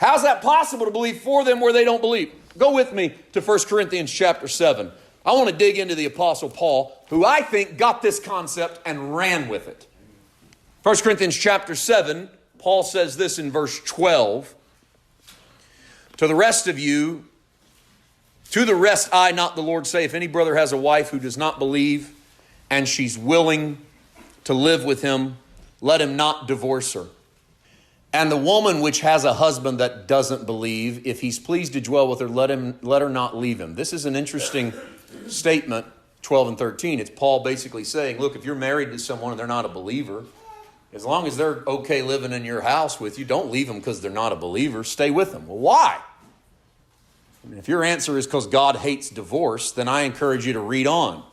How's that possible to believe for them where they don't believe? Go with me to 1 Corinthians chapter 7. I want to dig into the Apostle Paul, who I think got this concept and ran with it. 1 Corinthians chapter 7, Paul says this in verse 12. To the rest I, not the Lord, say, if any brother has a wife who does not believe and she's willing to live with him, let him not divorce her. And the woman which has a husband that doesn't believe, if he's pleased to dwell with her, let her not leave him. This is an interesting statement, 12 and 13. It's Paul basically saying, look, if you're married to someone and they're not a believer, as long as they're okay living in your house with you, don't leave them because they're not a believer. Stay with them. Well, why? And if your answer is because God hates divorce, then I encourage you to read on.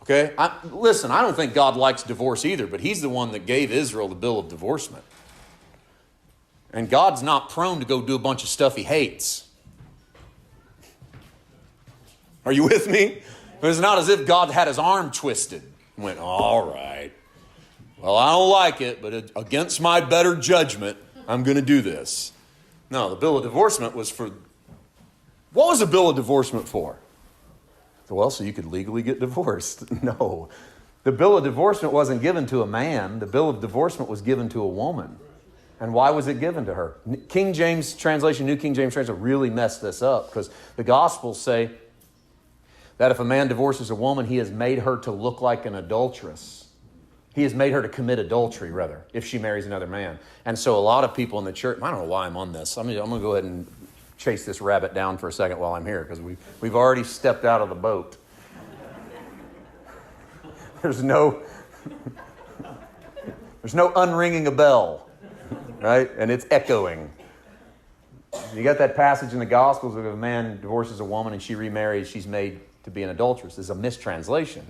Okay? Listen, I don't think God likes divorce either, but he's the one that gave Israel the bill of divorcement. And God's not prone to go do a bunch of stuff he hates. Are you with me? It's not as if God had his arm twisted and went, all right. Well, I don't like it, but against my better judgment, I'm going to do this. No, the bill of divorcement was for... What was the bill of divorcement for? Well, so you could legally get divorced. No. The bill of divorcement wasn't given to a man. The bill of divorcement was given to a woman. And why was it given to her? King James translation, New King James translation really messed this up because the Gospels say that if a man divorces a woman, he has made her to look like an adulteress. He has made her to commit adultery, rather, if she marries another man. And so a lot of people in the church, I don't know why I'm on this. I'm going to go ahead and chase this rabbit down for a second while I'm here because we've already stepped out of the boat. There's no unringing a bell. Right? And it's echoing. You got that passage in the Gospels of if a man divorces a woman and she remarries, she's made to be an adulteress. It's a mistranslation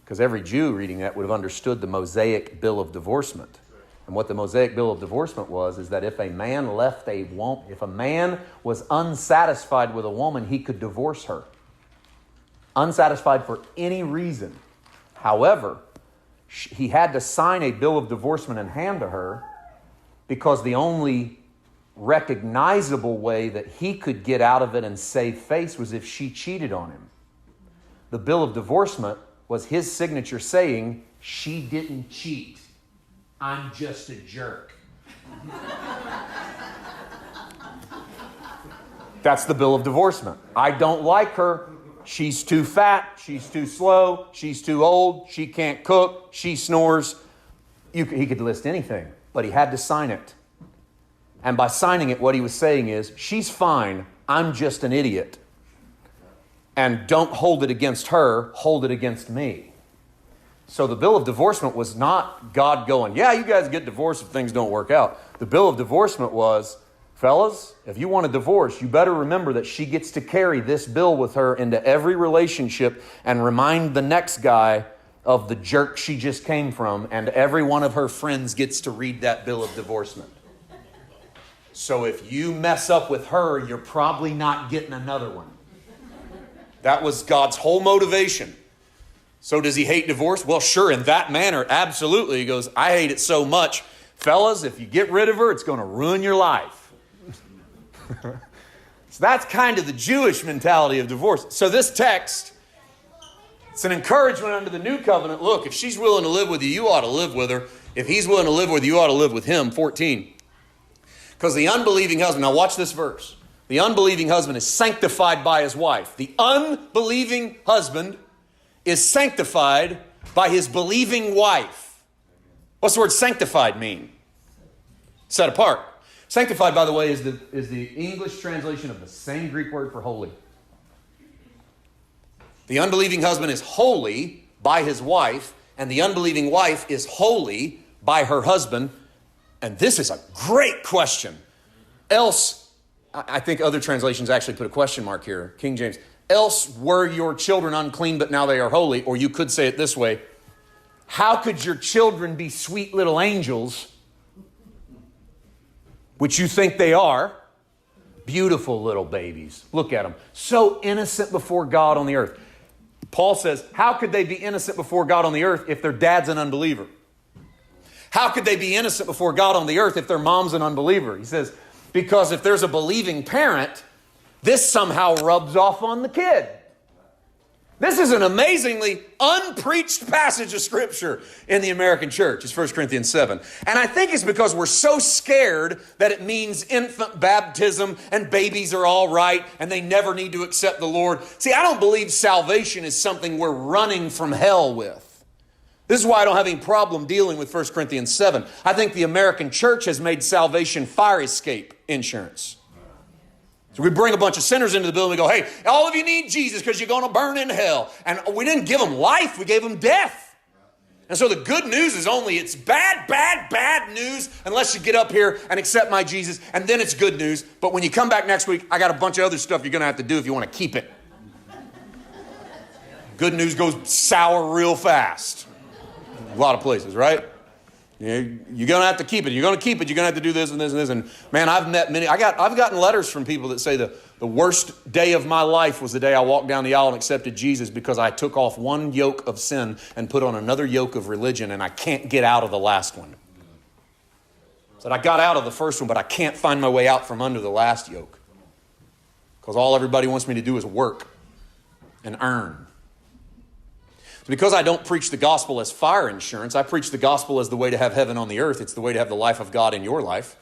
because every Jew reading that would have understood the Mosaic bill of divorcement. And what the Mosaic bill of divorcement was is that if a man if a man was unsatisfied with a woman, he could divorce her. Unsatisfied for any reason. However, he had to sign a bill of divorcement and hand to her because the only recognizable way that he could get out of it and save face was if she cheated on him. The bill of divorcement was his signature saying, she didn't cheat. I'm just a jerk. That's the bill of divorcement. I don't like her. She's too fat. She's too slow. She's too old. She can't cook. She snores. He could list anything, but he had to sign it. And by signing it, what he was saying is, she's fine. I'm just an idiot. And don't hold it against her. Hold it against me. So the bill of divorcement was not God going, yeah, you guys get divorced if things don't work out. The bill of divorcement was, fellas, if you want a divorce, you better remember that she gets to carry this bill with her into every relationship and remind the next guy of the jerk she just came from, and every one of her friends gets to read that bill of divorcement. So if you mess up with her, you're probably not getting another one. That was God's whole motivation. So does he hate divorce? Well, sure, in that manner, absolutely. He goes, I hate it so much. Fellas, if you get rid of her, it's going to ruin your life. So that's kind of the Jewish mentality of divorce. So this text, it's an encouragement under the new covenant. Look, if she's willing to live with you, you ought to live with her. If he's willing to live with you, you ought to live with him. 14. Because the unbelieving husband, now watch this verse. The unbelieving husband is sanctified by his wife. The unbelieving husband is sanctified by his believing wife. What's the word sanctified mean? Set apart. Sanctified, by the way, is the English translation of the same Greek word for holy. The unbelieving husband is holy by his wife, and the unbelieving wife is holy by her husband. And this is a great question. Else, I think other translations actually put a question mark here. King James. Else were your children unclean, but now they are holy. Or you could say it this way. How could your children be sweet little angels, which you think they are? Beautiful little babies. Look at them. So innocent before God on the earth. Paul says, how could they be innocent before God on the earth if their dad's an unbeliever? How could they be innocent before God on the earth if their mom's an unbeliever? He says, Because if there's a believing parent, this somehow rubs off on the kid. This is an amazingly unpreached passage of Scripture in the American church. It's 1 Corinthians 7. And I think it's because we're so scared that it means infant baptism and babies are all right and they never need to accept the Lord. See, I don't believe salvation is something we're running from hell with. This is why I don't have any problem dealing with 1 Corinthians 7. I think the American church has made salvation fire escape insurance. So we bring a bunch of sinners into the building and we go, hey, all of you need Jesus because you're going to burn in hell. And we didn't give them life, we gave them death. And so the good news is only it's bad, bad, bad news unless you get up here and accept my Jesus, and then it's good news. But when you come back next week, I got a bunch of other stuff you're going to have to do if you want to keep it. Good news goes sour real fast. A lot of places, right? You're going to have to keep it. You're going to keep it. You're going to have to do this and this and this. And man, I've met many. I've gotten letters from people that say the worst day of my life was the day I walked down the aisle and accepted Jesus because I took off one yoke of sin and put on another yoke of religion, and I can't get out of the last one. Said I got out of the first one, but I can't find my way out from under the last yoke because all everybody wants me to do is work and earn. Because I don't preach the gospel as fire insurance, I preach the gospel as the way to have heaven on the earth. It's the way to have the life of God in your life.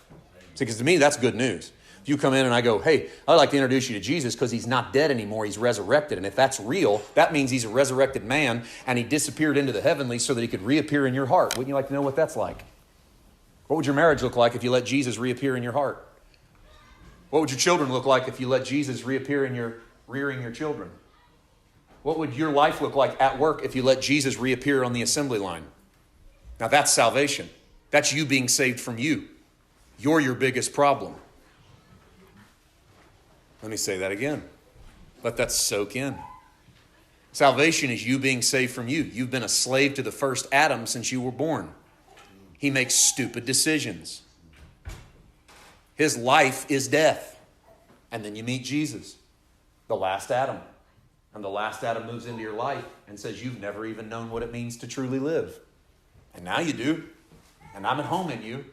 See, because to me, that's good news. If you come in and I go, hey, I'd like to introduce you to Jesus because he's not dead anymore, he's resurrected. And if that's real, that means he's a resurrected man and he disappeared into the heavenlies so that he could reappear in your heart. Wouldn't you like to know what that's like? What would your marriage look like if you let Jesus reappear in your heart? What would your children look like if you let Jesus reappear in your rearing your children? What would your life look like at work if you let Jesus reappear on the assembly line? Now that's salvation. That's you being saved from you. You're your biggest problem. Let me say that again. Let that soak in. Salvation is you being saved from you. You've been a slave to the first Adam since you were born. He makes stupid decisions. His life is death. And then you meet Jesus, the last Adam. And the last Adam moves into your life and says, you've never even known what it means to truly live. And now you do. And I'm at home in you.